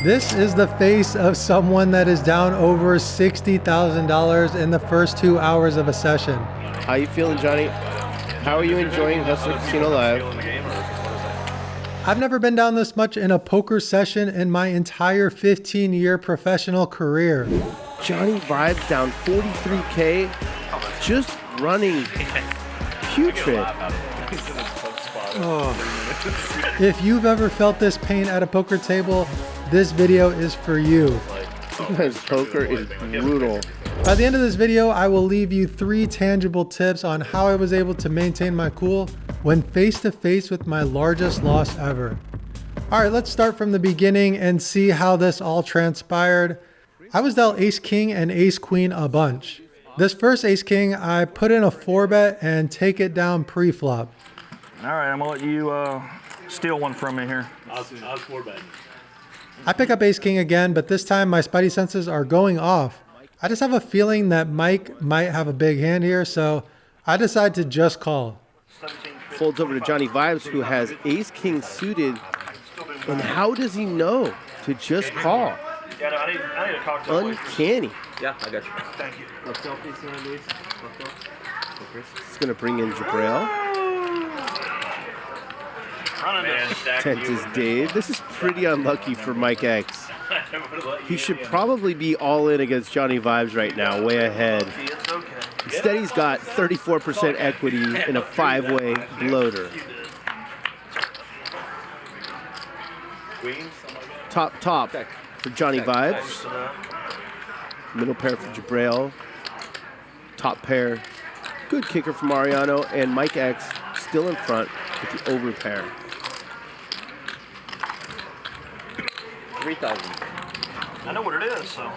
This is the face of someone that is down over $60,000 in the first 2 hours of a session. How you feeling, Johnny? How are you enjoying Hustler Casino Live? I've never been down this much in a poker session in my entire 15-year professional career. JohnnieVibes down 43K, just running putrid. Oh. If you've ever felt this pain at a poker table, this video is for you. Sometimes poker is brutal. By the end of this video, I will leave you 3 tangible tips on how I was able to maintain my cool when face to face with my largest loss ever. All right, let's start from the beginning and see how this all transpired. I was dealt ace king and ace queen a bunch. This first ace king, I put in a 4-bet and take it down pre-flop. All right, I'm gonna let you steal one from me here. I was 4-betting. I pick up ace king again, but this time my spidey senses are going off. I just have a feeling that Mike might have a big hand here, so I decide to just call. Folds over to JohnnieVibes, who has ace king suited. And how does he know to just call? Yeah, no, I need a cocktail. Uncanny. Yeah, I got you. Thank you. It's going to bring in Jabrail. Tent is Dave. This is pretty unlucky for Mike X. He should probably be all in against JohnnieVibes right now, way ahead. Instead, he's got 34% equity in a 5-way bloater. Top for JohnnieVibes. Middle pair for Jabrail. Top pair. Good kicker for Mariano. And Mike X still in front with the over pair. 3,000. I know what it is, so.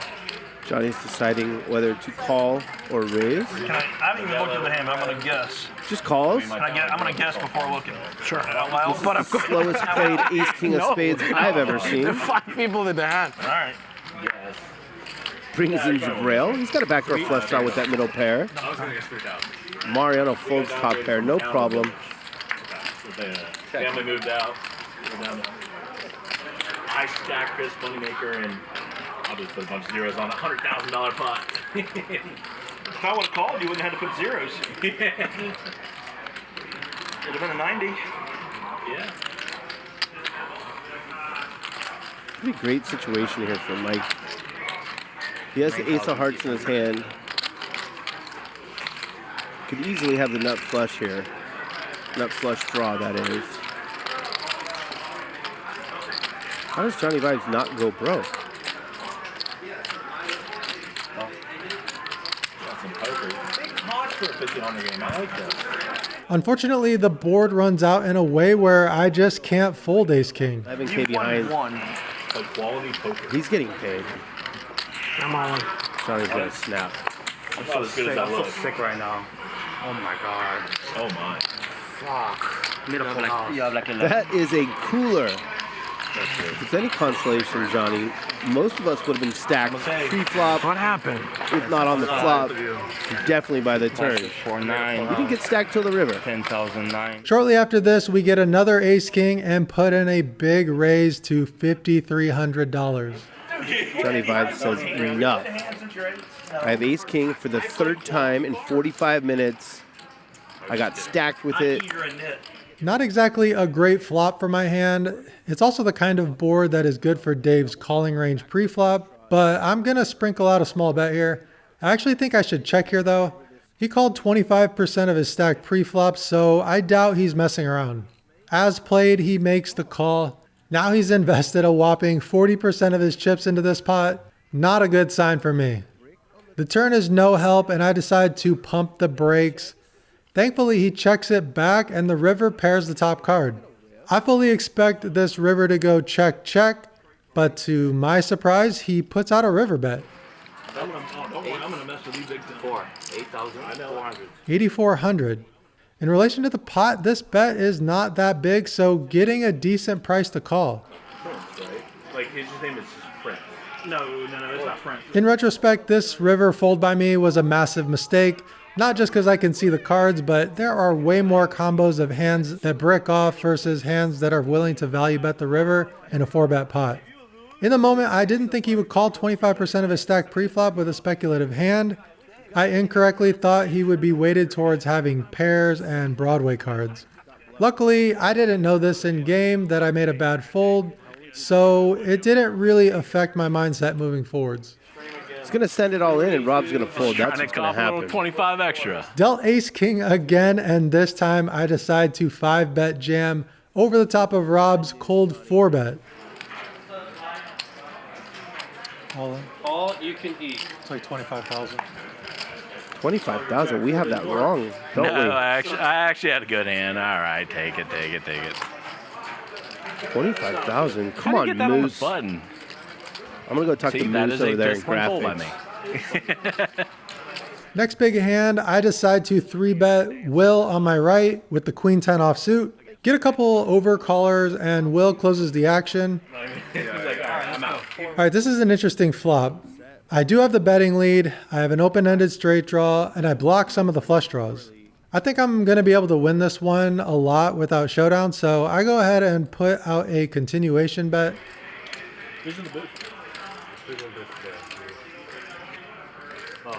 Johnny's deciding whether to call or raise. I haven't even looked at the hand, but I'm gonna guess. Just calls. I'm gonna guess before looking. Sure. Out loud, but I'm Slowest played ace king of spades I've ever seen. 5 people in the hand. All right. Yes. Brings in Jabrail. He's got a backdoor flush draw with that middle pair. I was going to get 3,000. Mariano folds top pair, no problem. Family moved out. I stacked Chris Moneymaker, and I'll just put a bunch of zeros on a $100,000 pot. If I would have called, you wouldn't have had to put zeros. It'd have been a 90. Yeah. Pretty great situation here for Mike. He has the ace of hearts in his hand. Could easily have the nut flush here. Nut flush draw, that is. How does JohnnieVibes not go broke? Unfortunately, the board runs out in a way where I just can't fold ace king. 11K behind. Like quality poker. He's getting paid. I'm on. Johnny's gonna snap. I'm not as good as I I'm so look. sick right now. Oh my god. Oh my. Fuck. Beautiful house. That is a cooler. If it's any consolation, Johnny, most of us would have been stacked pre-flop, What happened? if not on the flop, definitely by the turn. 4-9. You didn't get stacked till the river. 10,009. Shortly after this, we get another ace king and put in a big raise to $5,300. JohnnieVibes says enough. I have ace king for the 3rd time in 45 minutes. I got stacked with it. Not exactly a great flop for my hand. It's also the kind of board that is good for Dave's calling range pre-flop, but I'm gonna sprinkle out a small bet here. I actually think I should check here though. He called 25% of his stack pre-flop, so I doubt he's messing around. As played, he makes the call. Now he's invested a whopping 40% of his chips into this pot. Not a good sign for me. The turn is no help and I decide to pump the brakes. Thankfully, he checks it back and the river pairs the top card. I fully expect this river to go check, check, but to my surprise, he puts out a river bet. I'm gonna mess with you big time. 8,400. 8,400. In relation to the pot, this bet is not that big, so getting a decent price to call. Prince, right? Like his name is Prince. No, it's not Prince. In retrospect, this river fold by me was a massive mistake. Not just because I can see the cards, but there are way more combos of hands that brick off versus hands that are willing to value bet the river in a 4-bet pot. In the moment, I didn't think he would call 25% of his stack pre-flop with a speculative hand. I incorrectly thought he would be weighted towards having pairs and Broadway cards. Luckily, I didn't know this in game that I made a bad fold, so it didn't really affect my mindset moving forwards. He's going to send it all in, and Rob's going to fold. That's what's going to happen. 25 extra. Dealt ace king again, and this time I decide to 5-bet jam over the top of Rob's cold 4-bet. All in. All you can eat. It's like 25,000. 25,000. We have that wrong, don't No, we? I actually had a good hand. All right, take it. 25,000. Come How do on, you get that on the Moose. button? I'm going to go talk See, to that Moose is over a there in disciplined fold by graphics. me. Next big hand, I decide to 3-bet Will on my right with the queen 10 offsuit. Get a couple overcallers, and Will closes the action. All right, this is an interesting flop. I do have the betting lead, I have an open-ended straight draw, and I block some of the flush draws. I think I'm going to be able to win this one a lot without showdown, so I go ahead and put out a continuation bet. Who's in the booth?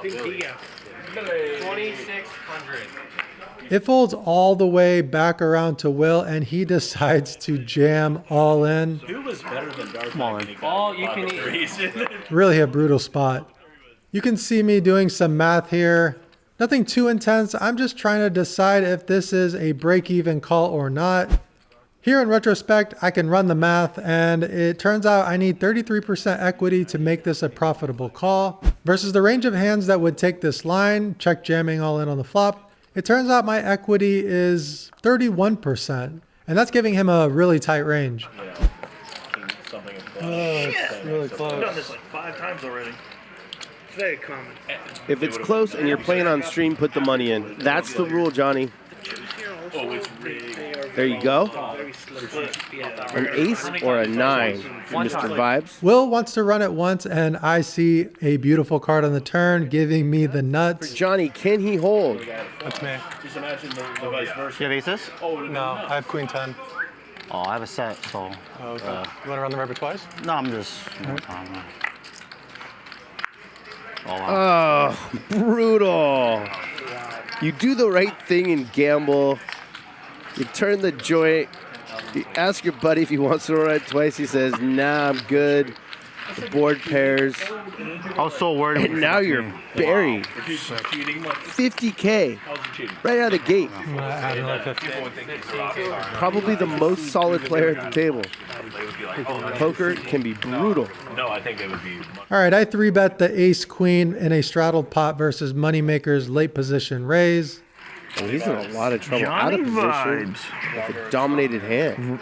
2,600. It folds all the way back around to Will, and he decides to jam all in. Who was better than Darth All you can eat. Really a brutal spot. You can see me doing some math here. Nothing too intense. I'm just trying to decide if this is a break-even call or not. Here in retrospect, I can run the math, and it turns out I need 33% equity to make this a profitable call. Versus the range of hands that would take this line, check jamming all in on the flop, it turns out my equity is 31%, and that's giving him a really tight range. It's really I've done close. this like 5 times already. It's very common. If it's close and you're playing on stream, put the money in. That's the rule, Johnny. There you go. An ace or a 9 for Mr. Vibes. Will wants to run it once, and I see a beautiful card on the turn, giving me the nuts. Johnny, can he hold? That's me. Just imagine the vice versa. You have aces? No, I have queen 10. Oh, I have a set, so. Oh, okay. You want to run the river twice? No, I'm just. Oh, wow. Oh, brutal. You do the right thing and gamble. You turn the joint. You ask your buddy if he wants to run it twice. He says, nah, I'm good. The board pairs. I was so worried. And now you're buried. 50K right out of the gate. I'm going to add another 50. Probably the most solid player at the table. Poker can be brutal. No, I think it would be. All right, I 3-bet the ace queen in a straddled pot versus Moneymaker's late position raise. And he's in a lot of trouble out of position with a dominated hand.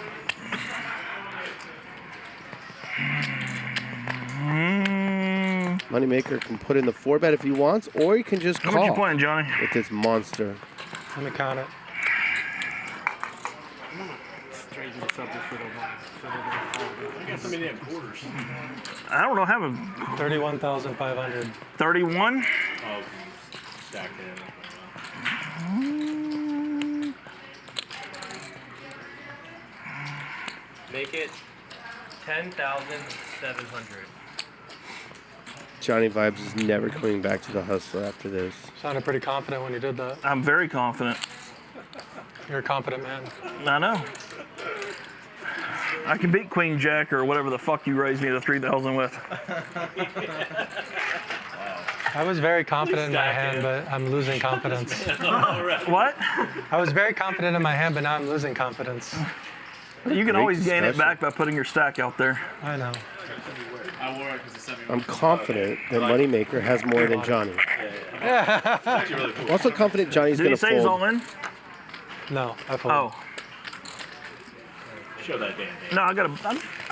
Moneymaker can put in the 4-bet if he wants, or he can just How much you call playing, Johnny? with this monster. Let me count it. I don't know, have a 31,500. 31? Oh, stacked in. Make it 10,700. Johnny Vibes is never coming back to the hustler after this. Sounded pretty confident when you did that. I'm very confident. You're a confident man. I know. I can beat Queen Jack or whatever the fuck you raised me to 3,000 with. I was very confident in my hand, but I'm losing confidence. What? I was very confident in my hand, but now I'm losing confidence. You can Great always gain it discussion. back by putting your stack out there. I know. I'm confident that Moneymaker has more than Johnny. I'm also confident Johnny's Did going he to say he's all fold. in? No, I fold. Oh. Show that damn hand. No, I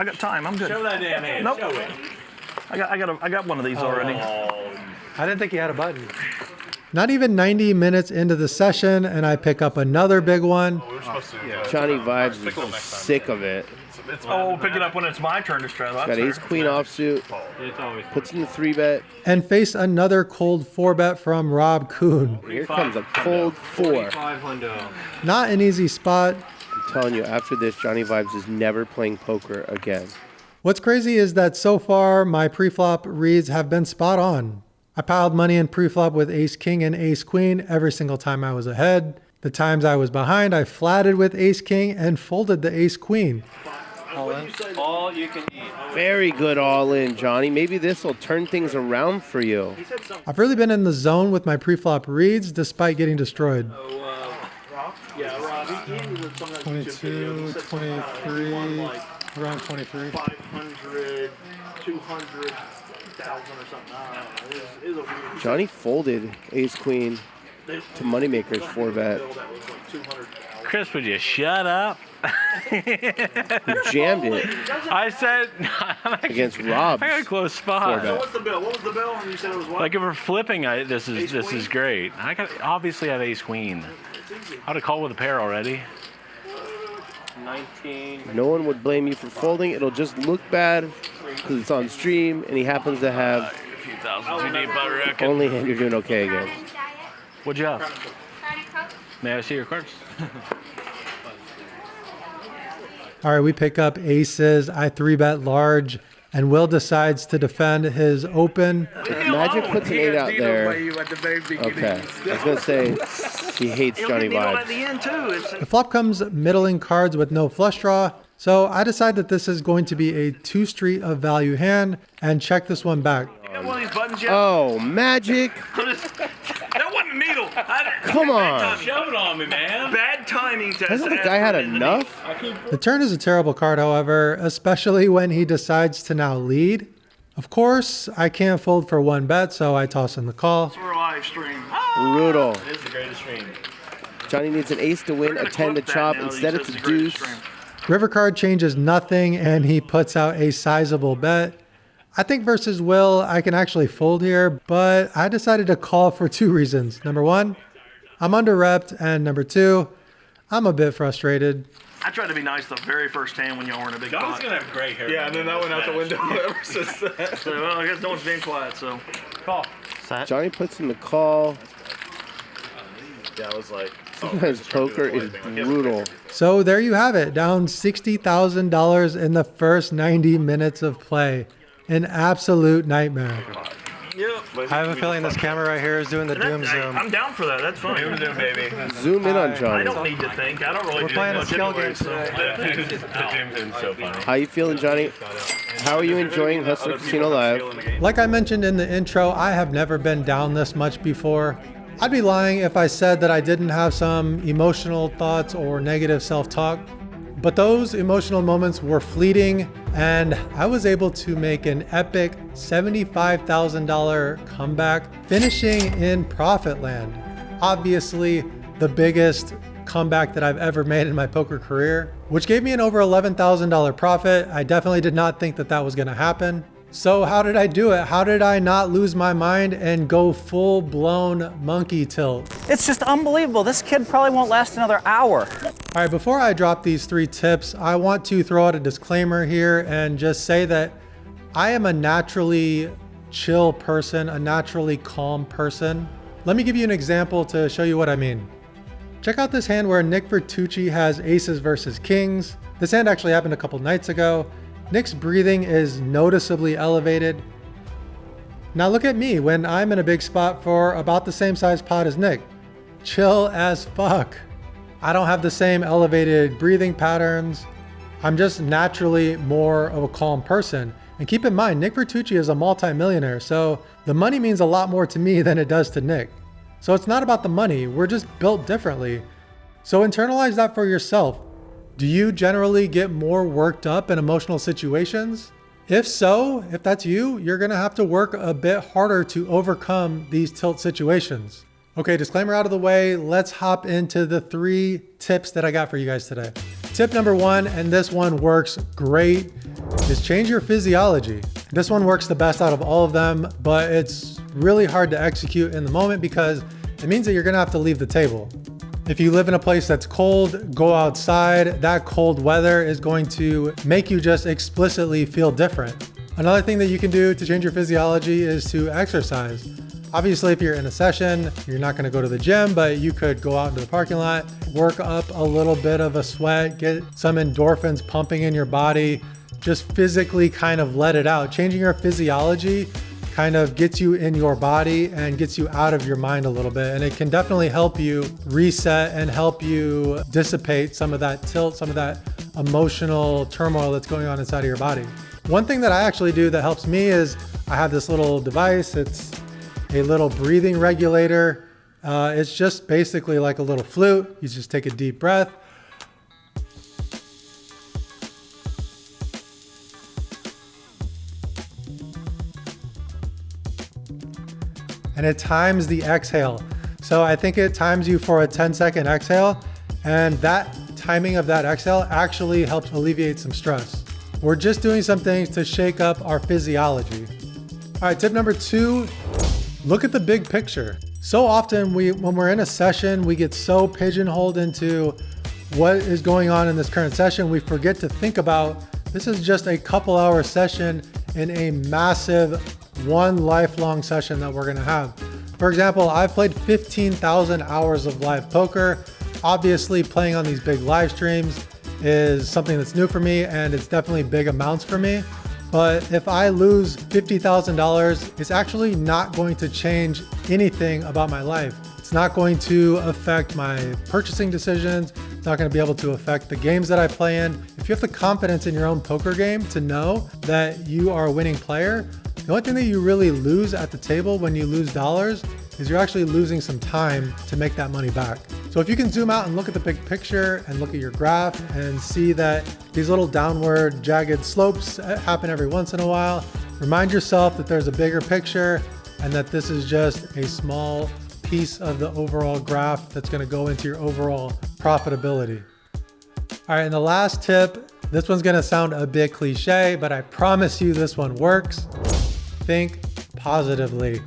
got time. I'm good. Show that damn hand. Nope. Show it. I got one of these already. I didn't think he had a button. Not even 90 minutes into the session, and I pick up another big one. Johnny Vibes is sick of it. Oh, pick it up when it's my turn to straddle. Got ace queen offsuit. Puts in the 3-bet. And face another cold 4-bet from Rob Kuhn. Here comes a cold 4. Not an easy spot. I'm telling you, after this, Johnny Vibes is never playing poker again. What's crazy is that so far my pre-flop reads have been spot on. I piled money in pre-flop with ace king and ace queen every single time I was ahead. The times I was behind, I flatted with ace king and folded the ace queen. All you can eat. Very good all in, Johnny. Maybe this will turn things around for you. I've really been in the zone with my pre-flop reads despite getting destroyed. Yeah, Rob. He ended with some of that 22, 23, around 23. 500, 200,000 or something. I don't know. It was a weird. Johnny folded ace queen to moneymakers 4-bet. That was like 200,000. Chris, would you shut up? He jammed it I said against Rob's I got a close spot. 4-bet. What's the bill? What was the bill? And you said it was what? Like if we're flipping, this is great. I got obviously have ace queen. I'd have called with a pair already. 19. No one would blame you for folding. It'll just look bad because it's on stream and he happens to have A few thousand too deep, I reckon. only hand you're doing okay against. What'd you have? May I see your cards? All right, we pick up aces. I 3-bet large, and Will decides to defend his open. If Magic puts an 8 out there, okay. I was going to say he hates Johnny At the Vibes. end too. It's The flop comes middling cards with no flush draw, so I decide that this is going to be a 2-street of value hand and check this one back. you got one of these buttons yet? Oh, Magic. That wasn't a needle. Come on. Shove it on me, man. Bad timing test. Hasn't the guy had enough? The turn is a terrible card, however, especially when he decides to now lead. Of course, I can't fold for 1 bet, so I toss in the call. For a live stream. Brutal. It is the greatest stream. Johnny needs an ace to win, a 10 to chop. Instead, it's a deuce. River card changes nothing, and he puts out a sizable bet. I think versus Will, I can actually fold here, but I decided to call for 2 reasons. Number 1, I'm under-repped, and number 2, I'm a bit frustrated. I tried to be nice the very first hand when y'all were in a big John's pot. gonna have gray hair. Yeah, and then that went out the window ever since that. So, well, I guess no one's being quiet, so. Call. Set. Johnny puts in the call. Yeah, I was like, Sometimes poker is brutal. So there you have it, down $60,000 in the first 90 minutes of play. An absolute nightmare. Yeah. I have a feeling this camera right here is doing the doom zoom. I'm down for that. That's fine. Zoom, baby. Zoom in on I Johnny. don't need to think. I don't really We're do playing a much skill anyway, game so. today. The zoom's so funny. How you feeling, Johnny? How are you enjoying Hustler Casino Live? Like I mentioned in the intro, I have never been down this much before. I'd be lying if I said that I didn't have some emotional thoughts or negative self-talk. But those emotional moments were fleeting, and I was able to make an epic $75,000 comeback, finishing in profit land. Obviously, the biggest comeback that I've ever made in my poker career, which gave me an over $11,000 profit. I definitely did not think that that was gonna happen. So how did I do it? How did I not lose my mind and go full-blown monkey tilt? It's just unbelievable. This kid probably won't last another hour. All right, before I drop these 3 tips, I want to throw out a disclaimer here and just say that I am a naturally chill person, a naturally calm person. Let me give you an example to show you what I mean. Check out this hand where Nick Vertucci has aces versus kings. This hand actually happened a couple nights ago. Nick's breathing is noticeably elevated. Now look at me when I'm in a big spot for about the same size pot as Nick. Chill as fuck. I don't have the same elevated breathing patterns. I'm just naturally more of a calm person. And keep in mind, Nick Vertucci is a multi-millionaire, so the money means a lot more to me than it does to Nick. So it's not about the money, we're just built differently. So internalize that for yourself. Do you generally get more worked up in emotional situations? If so, if that's you, you're gonna have to work a bit harder to overcome these tilt situations. Okay, disclaimer out of the way, let's hop into the 3 tips that I got for you guys today. Tip number 1, and this one works great, is change your physiology. This one works the best out of all of them, but it's really hard to execute in the moment because it means that you're gonna have to leave the table. If you live in a place that's cold, go outside. That cold weather is going to make you just explicitly feel different. Another thing that you can do to change your physiology is to exercise. Obviously, if you're in a session, you're not gonna go to the gym, but you could go out into the parking lot, work up a little bit of a sweat, get some endorphins pumping in your body, just physically kind of let it out. Changing your physiology kind of gets you in your body and gets you out of your mind a little bit. And it can definitely help you reset and help you dissipate some of that tilt, some of that emotional turmoil that's going on inside of your body. One thing that I actually do that helps me is I have this little device. It's a little breathing regulator. It's just basically like a little flute. You just take a deep breath. And it times the exhale. So I think it times you for a 10-second exhale, and that timing of that exhale actually helps alleviate some stress. We're just doing some things to shake up our physiology. All right, tip number 2, look at the big picture. So often when we're in a session, we get so pigeonholed into what is going on in this current session, we forget to think about this is just a couple hour session in a massive one lifelong session that we're gonna have. For example, I've played 15,000 hours of live poker. Obviously, playing on these big live streams is something that's new for me, and it's definitely big amounts for me. But if I lose $50,000, it's actually not going to change anything about my life. It's not going to affect my purchasing decisions. It's not going to be able to affect the games that I play in. If you have the confidence in your own poker game to know that you are a winning player, the only thing that you really lose at the table when you lose dollars is you're actually losing some time to make that money back. So if you can zoom out and look at the big picture and look at your graph and see that these little downward jagged slopes happen every once in a while, remind yourself that there's a bigger picture and that this is just a small piece of the overall graph that's going to go into your overall profitability. All right, and the last tip, this one's going to sound a bit cliche, but I promise you this one works. Think positively.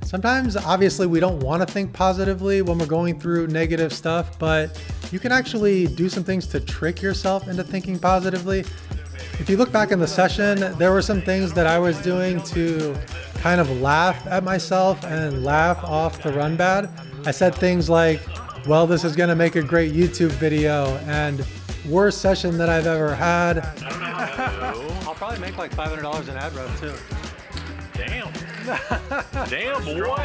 Sometimes, obviously, we don't want to think positively when we're going through negative stuff, but you can actually do some things to trick yourself into thinking positively. If you look back in the session, there were some things that I was doing to kind of laugh at myself and laugh off the run bad. I said things like, well, this is going to make a great YouTube video, and worst session that I've ever had. I'll probably make like $500 in ad rev too. Damn. Damn, boy.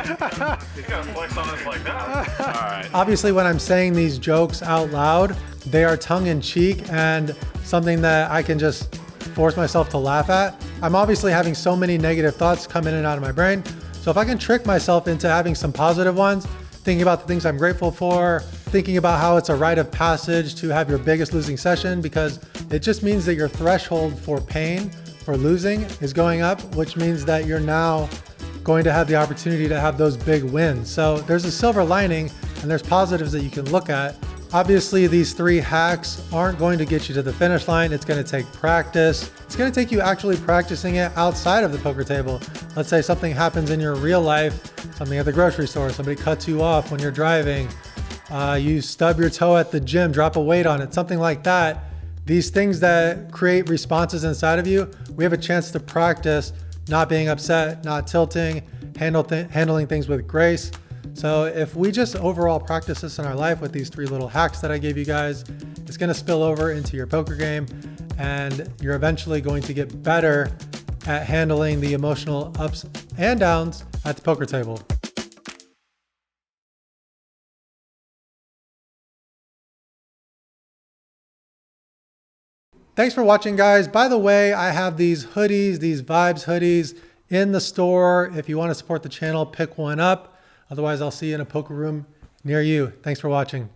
He's got to flex on us like that. All right. Obviously, when I'm saying these jokes out loud, they are tongue in cheek and something that I can just force myself to laugh at. I'm obviously having so many negative thoughts come in and out of my brain. So if I can trick myself into having some positive ones, thinking about the things I'm grateful for, thinking about how it's a rite of passage to have your biggest losing session, because it just means that your threshold for pain, for losing, is going up, which means that you're now going to have the opportunity to have those big wins. So there's a silver lining and there's positives that you can look at. Obviously, these 3 hacks aren't going to get you to the finish line. It's going to take practice. It's going to take you actually practicing it outside of the poker table. Let's say something happens in your real life, something at the grocery store, somebody cuts you off when you're driving, you stub your toe at the gym, drop a weight on it, something like that. These things that create responses inside of you, we have a chance to practice not being upset, not tilting, handling things with grace. So if we just overall practice this in our life with these 3 little hacks that I gave you guys, it's going to spill over into your poker game, and you're eventually going to get better at handling the emotional ups and downs at the poker table. Thanks for watching, guys. By the way, I have these hoodies, these Vibes hoodies in the store. If you want to support the channel, pick one up. Otherwise, I'll see you in a poker room near you. Thanks for watching.